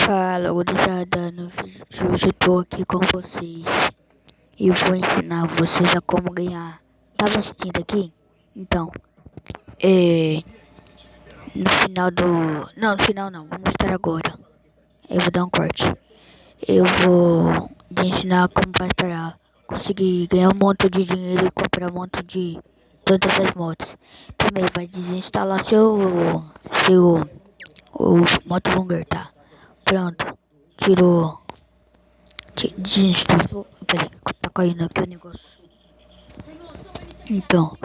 Fala, gurizada, no vídeo de hoje eu tô aqui com vocês e eu vou ensinar vocês a como ganhar. Tava assistindo aqui? Então, no final do... Não, no final não, vou mostrar agora. Eu vou dar um corte. Eu vou te ensinar como faz para conseguir ganhar um monte de dinheiro e comprar um monte de todas as motos. Primeiro vai desinstalar o moto, tá? Pronto, tirou. Desinstalou. Peraí, tá caindo aqui o negócio. Então,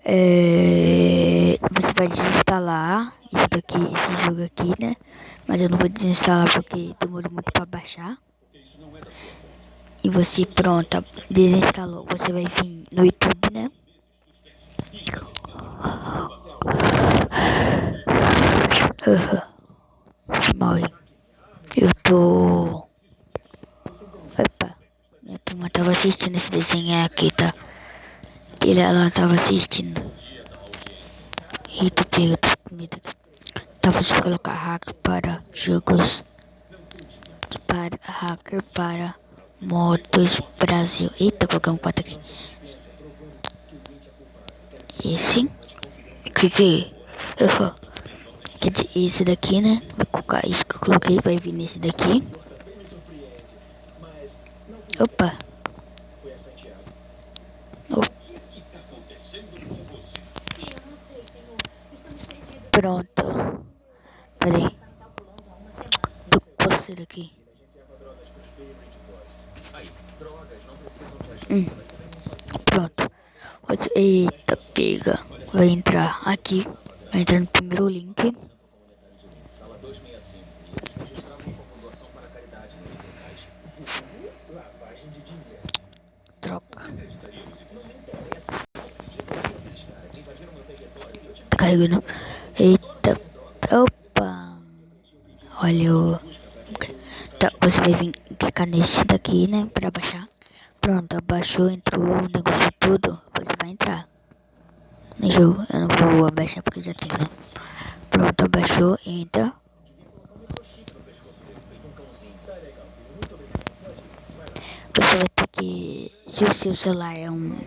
você vai desinstalar isso daqui, esse jogo aqui, né? Mas eu não vou desinstalar porque demorou muito pra baixar. E você, pronto, desinstalou. Você vai vir no YouTube, né? Mal, hein? Eu tô... Opa, minha turma tava assistindo esse desenho aqui, tá? Ela tava assistindo. Eita, pega, tô com medo aqui. Tá, você colocar hacker para jogos, para hacker para motos Brasil. Eita, coloquei um 4 aqui. Esse, cliquei. Quer dizer, esse daqui, né? Vou colocar isso que eu coloquei, vai vir nesse daqui. Opa. Pronto. Peraí. Tô com coceira aqui. Pronto. Eita, pega. Vai entrar aqui. Vai entrar no primeiro link. Troca. Tá carregando. Eita. Opa. Olha o... Tá, você vai vir clicar nesse daqui, né? Pra baixar. Pronto, abaixou, entrou o negócio tudo. Você vai entrar no jogo. Eu não vou abaixar porque já tem, né? Pronto, abaixou, entra. Você vai ter que... Se o seu celular é um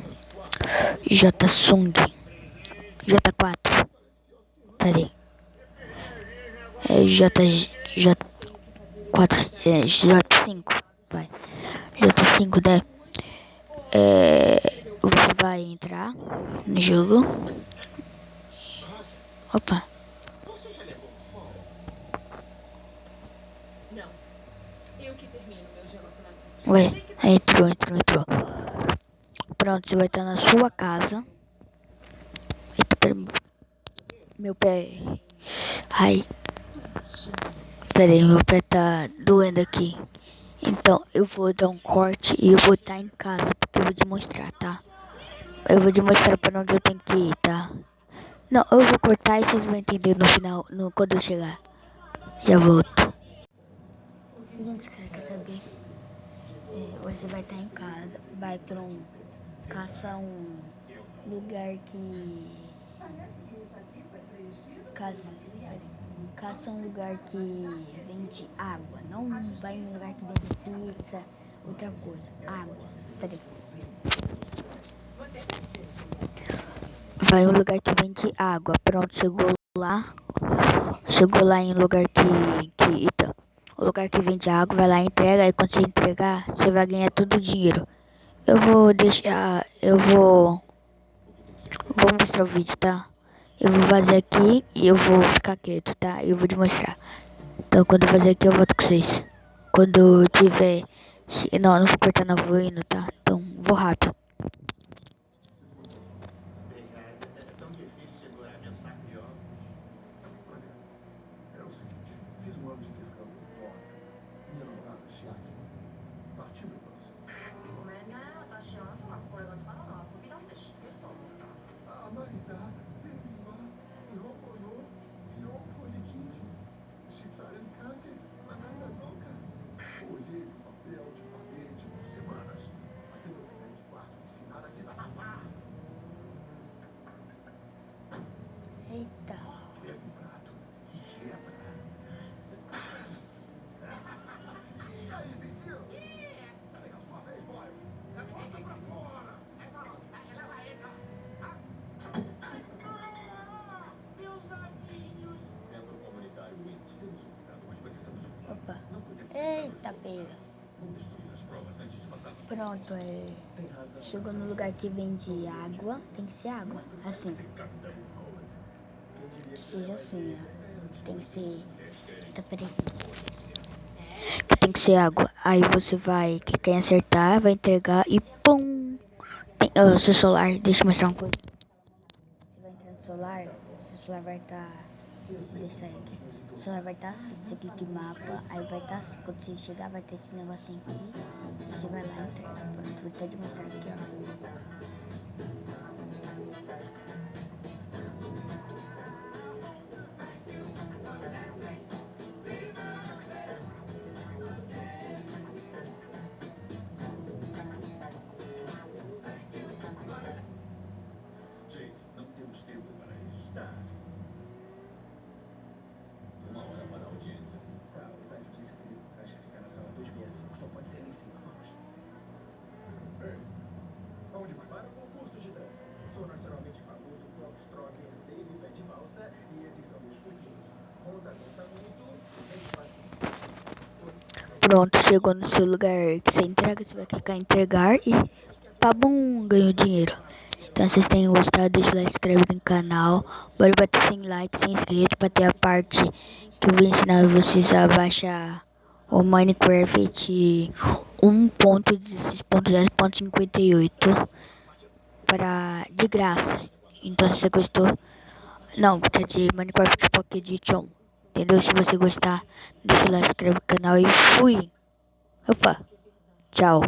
J-Sung J4, peraí, é J4, J5, vai, J5, né? Você vai entrar no jogo. Opa. Ué, entrou. Pronto, você vai estar na sua casa. Eita, pera, meu pé. Ai, pera aí, meu pé tá doendo aqui. Então, eu vou dar um corte e eu vou estar em casa, porque eu vou demonstrar, tá? Eu vou demonstrar pra onde eu tenho que ir, tá? Não, eu vou cortar e vocês vão entender no final, quando eu chegar. Já volto. Gente, quer saber? Você vai estar em casa, vai pra caça um lugar que... Caça um lugar que vende água. Não vai em um lugar que vende pizza, outra coisa. Água. Peraí. Vai em um lugar que vende água. Pronto, chegou lá. Chegou lá em um lugar então, o lugar que vende água, vai lá e entrega. Aí quando você entregar, você vai ganhar todo o dinheiro. Vou mostrar o vídeo, tá? Eu vou fazer aqui e eu vou ficar quieto, tá? Eu vou te mostrar. Então quando eu fazer aqui eu volto com vocês. Quando eu tiver... Não vou cortar, não vou indo, tá? Então vou rápido. É o seguinte, fiz um ano de intercâmbio em Tóquio. Minha namorada, Chiaki, partiu meu coração. A Marita, Deriva, Yokoyo, Yoko Nikiti, Shitsarenkate, Mananga Noka. Olhei no papel de parede por semanas, até meu colega de quarto Eita, pega. Pronto, chegou no lugar que vende água. Tem que ser água, assim. Que seja assim, ó. Tem que ser... Tá, peraí. Que tem que ser água. Aí você vai clicar em acertar, vai entregar e pum! Seu celular, deixa eu mostrar uma coisa. Você vai entrar no celular, seu celular vai estar... Deixa aí aqui. O celular vai estar assim. Você clica em mapa, aí vai estar assim. Quando você chegar, vai ter esse negocinho aqui. Você vai lá e entrega. Pronto, vou até demonstrar aqui, ó. Jake, não temos tempo para isso. Tá. 1 hora para a audiência. Tá, o Isaac disse que o caixa fica na sala 265. Só pode ser lá em cima. Vamos. Ei, aonde vai? Para o concurso de dança. Sou nacionalmente famoso foxtrotter Dave Pé de Valsa e esses são meus pulinhos. Conta dança muito e vem facinho. Pronto, chegou no seu lugar que você entrega. Você vai clicar em entregar e pabum, ganhou dinheiro. Então, se vocês tenham gostado, deixa o like, se inscreve no canal. Bora bater 100 likes, 100 inscritos pra ter a parte que eu vou ensinar vocês a baixar o Minecraft 1.16.0.58 para de graça. Então, se você gostou, não, quer dizer Minecraft Pocket Edition. Entendeu? Se você gostar, deixa o like, se inscreve no canal e fui. Opa, tchau.